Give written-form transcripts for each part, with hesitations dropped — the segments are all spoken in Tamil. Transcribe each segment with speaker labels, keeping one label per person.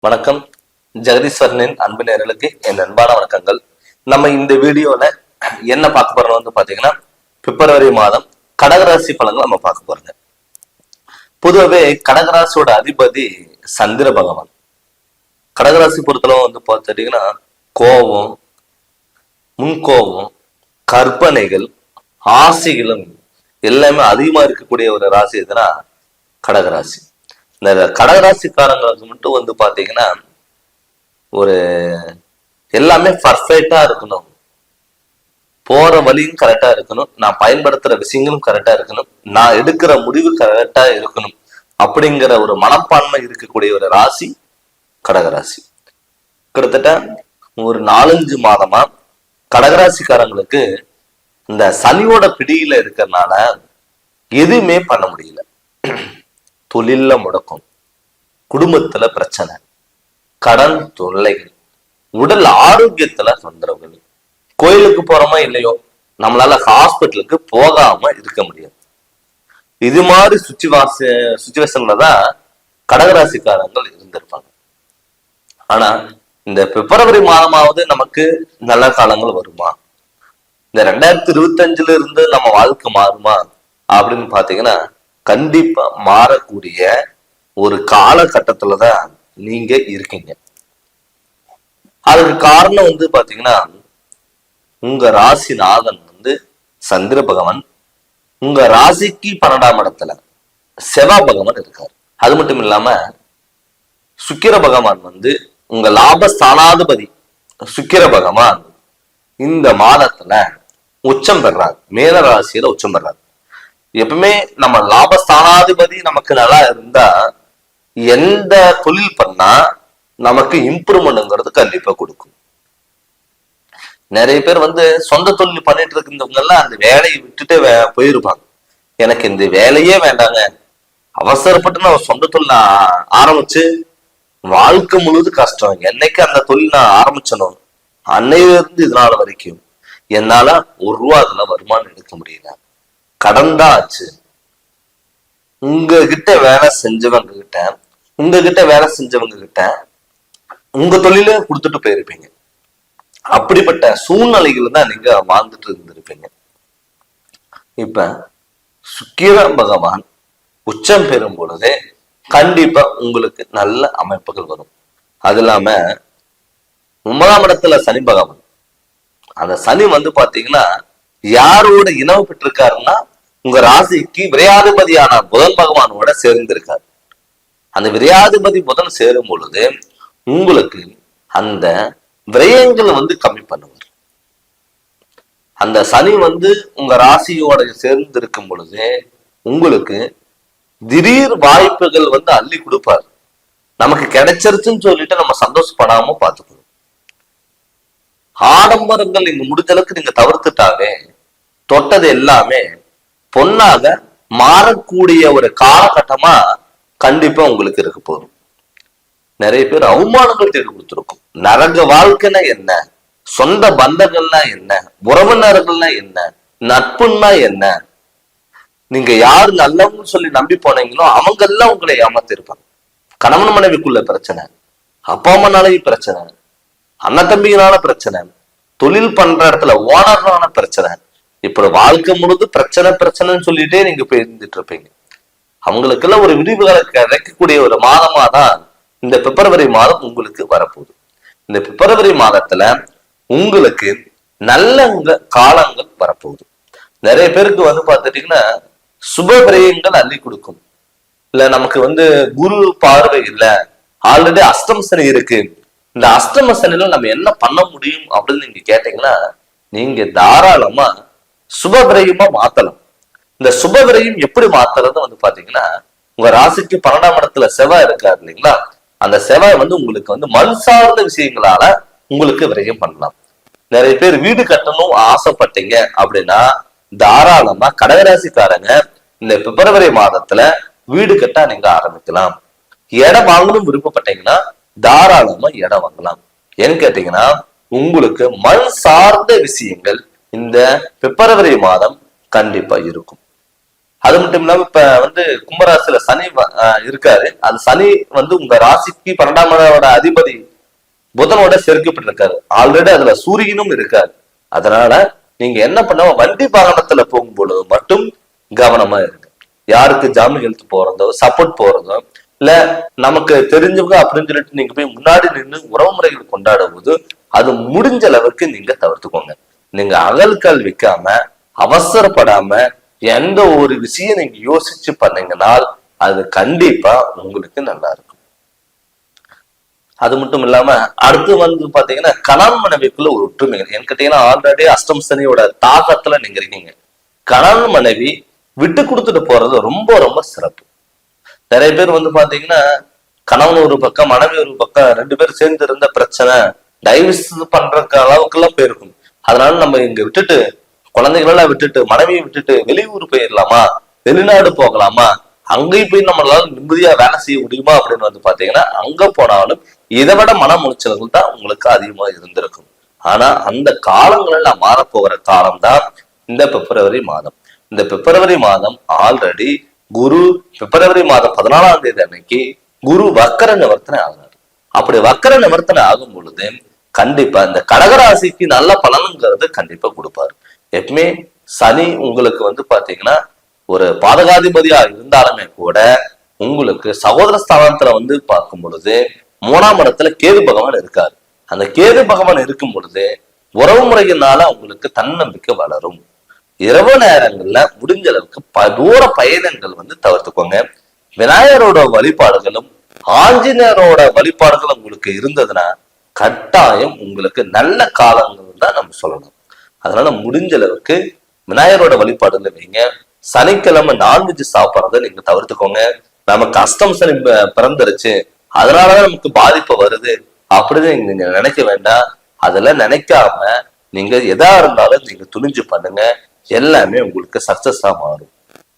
Speaker 1: வணக்கம். ஜெகதீஸ்வரனின் அன்பு நேயர்களுக்கு என் அன்பான வணக்கங்கள். நம்ம இந்த வீடியோல என்ன பார்க்க போறோம் வந்து பாத்தீங்கன்னா, பிப்ரவரி மாதம் கடகராசி பலன்கள் நம்ம பார்க்க போறோங்க. பொதுவாகவே கடகராசியோட அதிபதி சந்திர பகவான். கடகராசி பொறுத்தளவு வந்து பார்த்துட்டீங்கன்னா, கோபம், முன்கோபம், கற்பனைகள், ஆசைகளும் எல்லாமே அதிகமா இருக்கக்கூடிய ஒரு ராசி எதுனா கடகராசி. இந்த கடகராசிக்காரங்களுக்கு மட்டும் வந்து பாத்தீங்கன்னா ஒரு எல்லாமே பர்ஃபெக்டா இருக்கணும், போற வழியும் கரெக்டா இருக்கணும், நான் பயன்படுத்துற விஷயங்களும் கரெக்டா இருக்கணும், நான் எடுக்கிற முடிவு கரெக்டா இருக்கணும் அப்படிங்கிற ஒரு மனப்பான்மை இருக்கக்கூடிய ஒரு ராசி கடகராசி. கிட்டத்தட்ட ஒரு 4-5 மாதமா கடகராசிக்காரங்களுக்கு இந்த சனியோட பிடியில இருக்கிறதுனால எதுவுமே பண்ண முடியல. தொழில்ல முடக்கம், குடும்பத்துல பிரச்சனை, கடன் தொல்லைகள், உடல் ஆரோக்கியத்துல தொந்தரவுகள், கோயிலுக்கு போறோமா இல்லையோ நம்மளால ஹாஸ்பிட்டலுக்கு போகாம இருக்க முடியாது. இது மாதிரி சுச்சுவேஷன்ல தான் கடகராசிக்காரங்கள் இருந்திருப்பாங்க. ஆனா இந்த பிப்ரவரி மாதமாவது நமக்கு நல்ல காலங்கள் வருமா, இந்த 2025 இருந்து நம்ம வாழ்க்கை மாறுமா அப்படின்னு பாத்தீங்கன்னா கண்டிப்பா மாறக்கூடிய ஒரு காலகட்டத்துலதான் நீங்க இருக்கீங்க. அதுக்கு காரணம் வந்து பாத்தீங்கன்னா, உங்க ராசிநாதன் வந்து சந்திர பகவான் உங்க ராசிக்கு 12ஆம் இடத்துல செவ்வாய் பகவான் இருக்காரு. அது மட்டும் இல்லாம சுக்கிர பகவான் வந்து உங்க லாபஸ்தானாதிபதி சுக்கிர பகவான் இந்த மாதத்துல உச்சம் பெறாரு, மேல ராசியில உச்சம் பெறாரு. எப்பவுமே நம்ம லாபஸ்தானாதிபதி நமக்கு நல்லா இருந்தா எந்த தொழில் பண்ணா நமக்கு இம்ப்ரூவ்மெண்ட்ங்கிறது கண்டிப்பா கொடுக்கும். நிறைய பேர் வந்து சொந்த தொழில் பண்ணிட்டு இருக்கிறவங்க எல்லாம் அந்த வேலையை விட்டுட்டு போயிருப்பாங்க. எனக்கு இந்த வேலையே வேண்டாங்க, அவசரப்பட்டு நான் சொந்த தொழில் ஆரம்பிச்சு வாழ்க்கை முழுவது கஷ்டம், என்னைக்கு அந்த தொழில் நான் ஆரம்பிச்சனும் அன்னையில இருந்து இதனால வரைக்கும் என்னால ₹1 அதுல வருமானம் எடுக்க முடியல, கடன் தான் ஆச்சு. உங்ககிட்ட வேலை செஞ்சவங்க கிட்ட உங்க தொழில கொடுத்துட்டு போயிருப்பீங்க. அப்படிப்பட்ட சூழ்நிலைகள் தான் நீங்க வாழ்ந்துட்டு இருந்திருப்பீங்க. இப்ப சுக்கிர பகவான் உச்சம் பெறும் பொழுதே கண்டிப்பா உங்களுக்கு நல்ல அமைப்புகள் வரும். அது இல்லாம 9ஆம் இடத்துல சனி பகவான், அந்த சனி வந்து பாத்தீங்கன்னா யாரோட இனவு பெற்றிருக்காருன்னா உங்க ராசிக்கு விரையாதிபதியான புதன் பகவானோட சேர்ந்திருக்காரு. அந்த விரையாதிபதி புதன் சேரும் பொழுது உங்களுக்கு அந்த விரயங்களை வந்து கம்மி பண்ணுவார். அந்த சனி வந்து உங்க ராசியோட சேர்ந்து இருக்கும் பொழுது உங்களுக்கு திடீர் வாய்ப்புகள் வந்து அள்ளி கொடுப்பார். நமக்கு கிடைச்சிருச்சுன்னு சொல்லிட்டு நம்ம சந்தோஷப்படாம பார்த்துக்கணும். ஆடம்பரங்கள் நீங்க முடிஞ்ச அளவுக்கு நீங்க தவிர்த்துட்டாலே தொட்டது எல்லாமே பொன்னாக மாறக்கூடிய ஒரு காலகட்டமா கண்டிப்பா உங்களுக்கு இருக்க போதும். நிறைய பேர் அவமானங்கள் தேடி கொடுத்துருக்கும். நரக வாழ்க்கைன்னா என்ன, சொந்த பந்தங்கள்னா என்ன, உறவினர்கள்னா என்ன, நட்புன்னா என்ன, நீங்க யாரு நல்லவங்க சொல்லி நம்பி போனீங்களோ அவங்க எல்லாம் உங்களை ஏமாத்திருப்பாங்க. கணவன் மனைவிக்குள்ள பிரச்சனை, அப்பா அம்மானாலே பிரச்சனை, அண்ணன் தம்பினால பிரச்சனை, தொழில் பண்ற இடத்துல ஓனர்னால பிரச்சனை, இப்ப வாழ்க்கை முழுது பிரச்சனைன்னு சொல்லிட்டே நீங்க போய் இருந்துட்டு இருப்பீங்க. அவங்களுக்கெல்லாம் ஒரு விடிவுகளை கிடைக்கக்கூடிய ஒரு மாதமா தான் இந்த பிப்ரவரி மாதம் உங்களுக்கு வரப்போகுது. இந்த பிப்ரவரி மாதத்துல உங்களுக்கு நல்ல காலங்கள் வரப்போகுது. நிறைய பேருக்கு வந்து பார்த்துட்டீங்கன்னா சுப விரயங்கள் அள்ளி கொடுக்கும். இல்ல நமக்கு வந்து குரு பார்வை இல்ல, ஆல்ரெடி அஷ்டம சனி இருக்கு, இந்த அஷ்டம சனில நம்ம என்ன பண்ண முடியும் அப்படின்னு நீங்க கேட்டீங்கன்னா நீங்க தாராளமா சுப விரயமா மாத்தலாம். இந்த சுப விரயம் எப்படி மாத்துறது வந்து பாத்தீங்கன்னா, உங்க ராசிக்கு 12ஆம் இடத்துல செவ்வாய் இருக்காரு இல்லைங்களா, அந்த செவ்வாய் வந்து உங்களுக்கு வந்து மண் சார்ந்த விஷயங்களால உங்களுக்கு விரயம் பண்ணலாம். நிறைய பேர் வீடு கட்டணும் ஆசைப்பட்டீங்க அப்படின்னா தாராளமா கடகராசிக்காரங்க இந்த பிப்ரவரி மாதத்துல வீடு கட்ட நீங்க ஆரம்பிக்கலாம். இடம் வாங்கணும் விருப்பப்பட்டீங்கன்னா தாராளமா இடம் வாங்கலாம். ஏன்னு கேட்டீங்கன்னா உங்களுக்கு மண் சார்ந்த விஷயங்கள் இந்த பிப்ரவரி மாதம் கண்டிப்பா இருக்கும். அது மட்டும் இல்லாம இப்ப கும்பராசியில சனி இருக்காரு. அந்த சனி உங்க ராசிக்கு 12ஆம் இடத்தோட அதிபதி புதனோட சேர்க்கப்பட்டிருக்காரு. ஆல்ரெடி அதுல சூரியனும் இருக்காரு. அதனால நீங்க என்ன பண்ண, வண்டி வாகனத்துல போகும்பொழுது மட்டும் கவனமா இருக்கு. யாருக்கு ஜாமீன் எழுத்து போறதோ, சப்போர்ட் போறதோ, இல்ல நமக்கு தெரிஞ்சவங்க அப்படின்னு சொல்லிட்டு நீங்க போய் முன்னாடி நின்று உறவு முறைகள் கொண்டாடும் போது அது முடிஞ்ச அளவுக்கு நீங்க தவிர்த்துக்கோங்க. நீங்க அகல்கால் வைக்காம அவசரப்படாம எந்த ஒரு விஷயம் நீங்க யோசிச்சு பண்ணீங்கன்னா அது கண்டிப்பா உங்களுக்கு நல்லா இருக்கும். அது மட்டும் இல்லாம அடுத்து பாத்தீங்கன்னா கணவன் மனைவிக்குள்ள ஒரு ஒற்றுமை. ஏன்னு கேட்டீங்கன்னா ஆல்ரெடி அஷ்டம் சனியோட தாக்கத்துல நீங்க இருக்கீங்க. கணவன் மனைவி விட்டு கொடுத்துட்டு போறது ரொம்ப ரொம்ப சிறப்பு. நிறைய பேர் பாத்தீங்கன்னா கணவன் ஒரு பக்கம் மனைவி ஒரு பக்கம் 2 பேர் சேர்ந்து இருந்த பிரச்சனை டைவர்ஸ் பண்ற அளவுக்கு எல்லாம் போயிருக்கும். அதனால நம்ம இங்க விட்டுட்டு குழந்தைகளெல்லாம் விட்டுட்டு மனைவியை விட்டுட்டு வெளியூர் போயிடலாமா, வெளிநாடு போகலாமா, அங்கேயும் போய் நம்மளால நிம்மதியா வேலை செய்ய முடியுமா அப்படின்னு பாத்தீங்கன்னா அங்க போனாலும் இதை விட மன உளைச்சல்கள் தான் உங்களுக்கு அதிகமா இருந்திருக்கும். ஆனா அந்த காலங்களெல்லாம் மாறப்போகிற காலம் தான் இந்த பிப்ரவரி மாதம். இந்த பிப்ரவரி மாதம் ஆல்ரெடி குரு பிப்ரவரி மாதம் 14ஆம் தேதி அன்னைக்கு குரு வக்கர நிவர்த்தனை ஆகிறார். அப்படி வக்கர நிவர்த்தனை ஆகும் பொழுது கண்டிப்பா இந்த கடகராசிக்கு நல்ல பலனுங்கிறது கண்டிப்பா கொடுப்பாரு. எப்பவுமே சனி உங்களுக்கு பாத்தீங்கன்னா ஒரு பாதகாதிபதியா இருந்தாலுமே கூட உங்களுக்கு சகோதர ஸ்தானத்துல பார்க்கும் பொழுது 3ஆம் இடத்துல கேது பகவான் இருக்காரு. அந்த கேது பகவான் இருக்கும் பொழுது உறவு முறையினால உங்களுக்கு தன்னம்பிக்கை வளரும். இரவு நேரங்கள்ல முடிஞ்ச அளவுக்கு தூர பயணங்கள் தவிர்த்துக்கோங்க. விநாயகரோட வழிபாடுகளும் ஆஞ்சநேயரோட வழிபாடுகளும் உங்களுக்கு இருந்ததுன்னா கட்டாயம் உங்களுக்கு நல்ல காலங்கள் தான் நம்ம சொல்லணும். அதனால முடிஞ்ச அளவுக்கு விநாயகரோட வழிபாடுல வைங்க. சனிக்கிழமை நான்வெஜ் சாப்பிட்றத நீங்க தவிர்த்துக்கோங்க. நமக்கு அஷ்டம் சனி பிறந்துருச்சு அதனாலதான் நமக்கு பாதிப்பு வருது அப்படின்னு நீங்க நினைக்க வேண்டாம். அதெல்லாம் நினைக்காம நீங்க எதா இருந்தாலும் நீங்க துணிஞ்சு பண்ணுங்க. எல்லாமே உங்களுக்கு சக்சஸா மாறும்.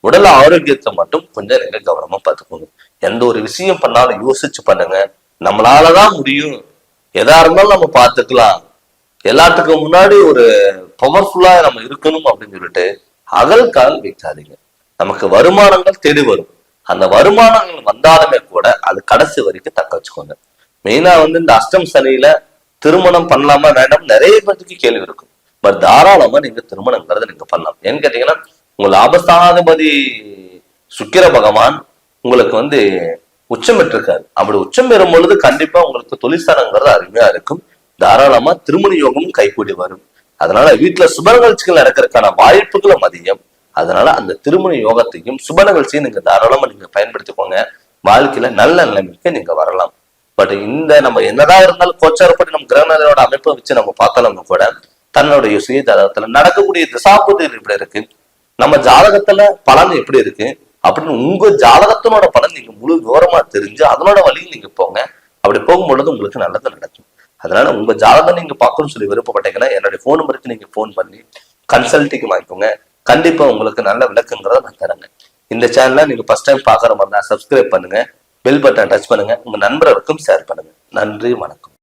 Speaker 1: உடல் ஆரோக்கியத்தை மட்டும் கொஞ்சம் நீங்க கவனமா பார்த்துக்கோங்க. எந்த ஒரு விஷயம் பண்ணாலும் யோசிச்சு பண்ணுங்க. நம்மளாலதான் முடியும், எதா இருந்தாலும் நம்ம பார்த்துக்கலாம், எல்லாத்துக்கும் முன்னாடி ஒரு பவர்ஃபுல்லா நம்ம இருக்கணும் அப்படின்னு சொல்லிட்டு அகல்கால் வைக்காதீங்க. நமக்கு வருமானங்கள் தேடி வரும். அந்த வருமானங்கள் வந்தாலுமே கூட அது கடைசி வரைக்கும் தக்க வச்சுக்கோங்க. மெயினா இந்த அஷ்டம் சனியில திருமணம் பண்ணலாமா வேண்டாம் நிறைய பேருக்கு கேள்வி இருக்கும். பட் தாராளமா நீங்க திருமணங்கிறத நீங்க பண்ணலாம். ஏன்னு கேட்டீங்கன்னா உங்க லாபஸ்தானாதிபதி சுக்கிர பகவான் உங்களுக்கு உச்சம் பெற்றிருக்காரு. அப்படி உச்சம் பெறும் பொழுது கண்டிப்பா உங்களுக்கு தொழிற்சாலைங்கிறது அருமையா இருக்கும். தாராளமா திருமண யோகம் கைகூடி வரும். அதனால வீட்டுல சுப நிகழ்ச்சிகள் நடக்கிறதுக்கான வாய்ப்புகளும் அதிகம். அதனால அந்த திருமண யோகத்தையும் சுப நிகழ்ச்சியும் நீங்க தாராளமா நீங்க பயன்படுத்திக்கோங்க. வாழ்க்கையில நல்ல நிலைமைக்கு நீங்க வரலாம். பட் நம்ம என்னதான் இருந்தாலும் கோச்சாரப்படி நம்ம கிரகணங்களோட அமைப்பை வச்சு நம்ம பார்த்தாலும் கூட தன்னுடைய சுய ஜாதகத்துல நடக்கக்கூடிய திசாபுதி எப்படி இருக்கு, நம்ம ஜாதகத்துல பலன் எப்படி இருக்கு அப்படின்னு உங்க ஜாதகத்தினோட பலன் நீங்க முழு விவரமா தெரிஞ்சு அதனோட வழியில் நீங்க போங்க. அப்படி போகும்பொழுது உங்களுக்கு நல்லது நடக்கும். அதனால உங்க ஜாதகம் நீங்க பார்க்கணும்னு சொல்லி விருப்பப்பட்டீங்கன்னா என்னுடைய போன் நம்பருக்கு நீங்க போன் பண்ணி கன்சல்டிங் வாங்கிக்கோங்க. கண்டிப்பா உங்களுக்கு நல்ல விளக்கங்கிறத நான் தரேங்க. இந்த சேனலை நீங்க ஃபர்ஸ்ட் டைம் பாக்குற மாதிரி தான் சப்ஸ்கிரைப் பண்ணுங்க, பெல் பட்டன் டச் பண்ணுங்க, உங்க நண்பர்களுக்கும் ஷேர் பண்ணுங்க. நன்றி, வணக்கம்.